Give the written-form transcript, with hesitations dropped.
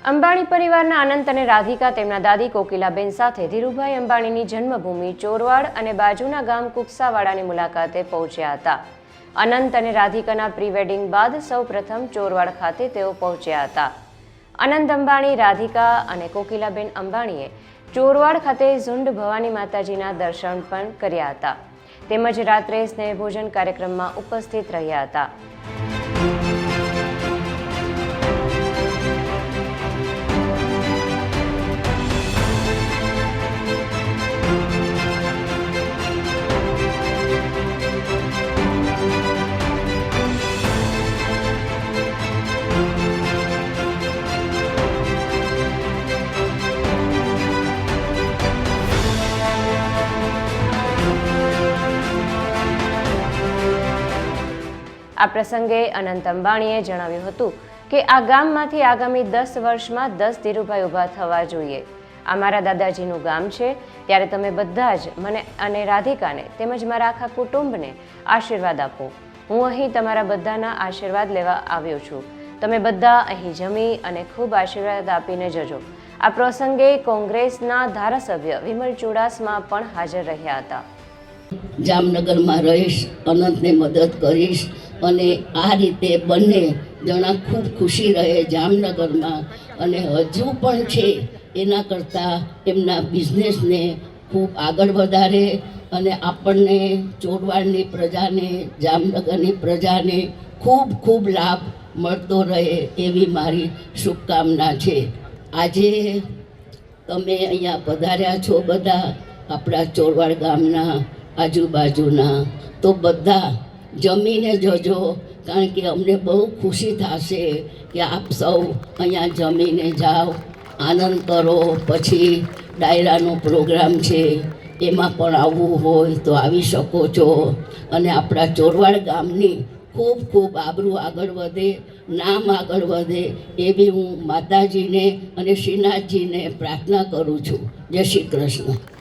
અંબાણી પરિવારના અનંત અને રાધિકા તેમના દાદી કોકિલાબેન સાથે ધીરુભાઈ અંબાણીની જન્મભૂમિ ચોરવાડ અને બાજુના ગામ કુકસાવાડાની મુલાકાતે પહોંચ્યા હતા. અનંત અને રાધિકાના પ્રી વેડિંગ બાદ સૌપ્રથમ ચોરવાડ ખાતે તેઓ પહોંચ્યા હતા. અનંત અંબાણી, રાધિકા અને કોકિલાબેન અંબાણીએ ચોરવાડ ખાતે ઝુંડ ભવાની માતાજીના દર્શન પણ કર્યા હતા. તેમજ રાત્રે સ્નેહભોજન કાર્યક્રમમાં ઉપસ્થિત રહ્યા હતા. આ પ્રસંગે અનંત અંબાણીએ જણાવ્યું હતું કે આ ગામમાંથી આગામી 10 વર્ષમાં 10 ધીરુભાઈ ઊભા થવા જોઈએ. આ મારા દાદાજીનું ગામ છે, ત્યારે તમે બધા જ મને અને રાધિકાને તેમજ મારા આખા કુટુંબને આશીર્વાદ આપો. હું અહીં તમારા બધાના આશીર્વાદ લેવા આવ્યો છું. તમે બધા અહીં જમી અને ખૂબ આશીર્વાદ આપીને જજો. આ પ્રસંગે કોંગ્રેસના ધારાસભ્ય વિમલ ચુડાસમા પણ હાજર રહ્યા હતા. જામનગરમાં રહીશ, અનંતને મદદ કરીશ અને આ રીતે બંને જણા ખૂબ ખુશી રહે જામનગરમાં અને હજુ પણ છે એના કરતાં એમના બિઝનેસને ખૂબ આગળ વધારે અને આપણને ચોરવાડની પ્રજાને, જામનગરની પ્રજાને ખૂબ ખૂબ લાભ મળતો રહે એવી મારી શુભકામના છે. આજે તમે અહીંયા પધાર્યા છો બધા આપણા ચોરવાડ ગામના આજુબાજુના, તો બધા જમીને જજો, કારણ કે અમને બહુ ખુશી થશે કે આપ સૌ અહીંયા જમીને જાઓ, આનંદ કરો. પછી ડાયરાનો પ્રોગ્રામ છે, એમાં પણ આવવું હોય તો આવી શકો છો. અને આપણા ચોરવાડ ગામની ખૂબ ખૂબ આબરૂ આગળ વધે, નામ આગળ વધે એવી હું માતાજીને અને શ્રીનાથજીને પ્રાર્થના કરું છું. જય શ્રી કૃષ્ણ.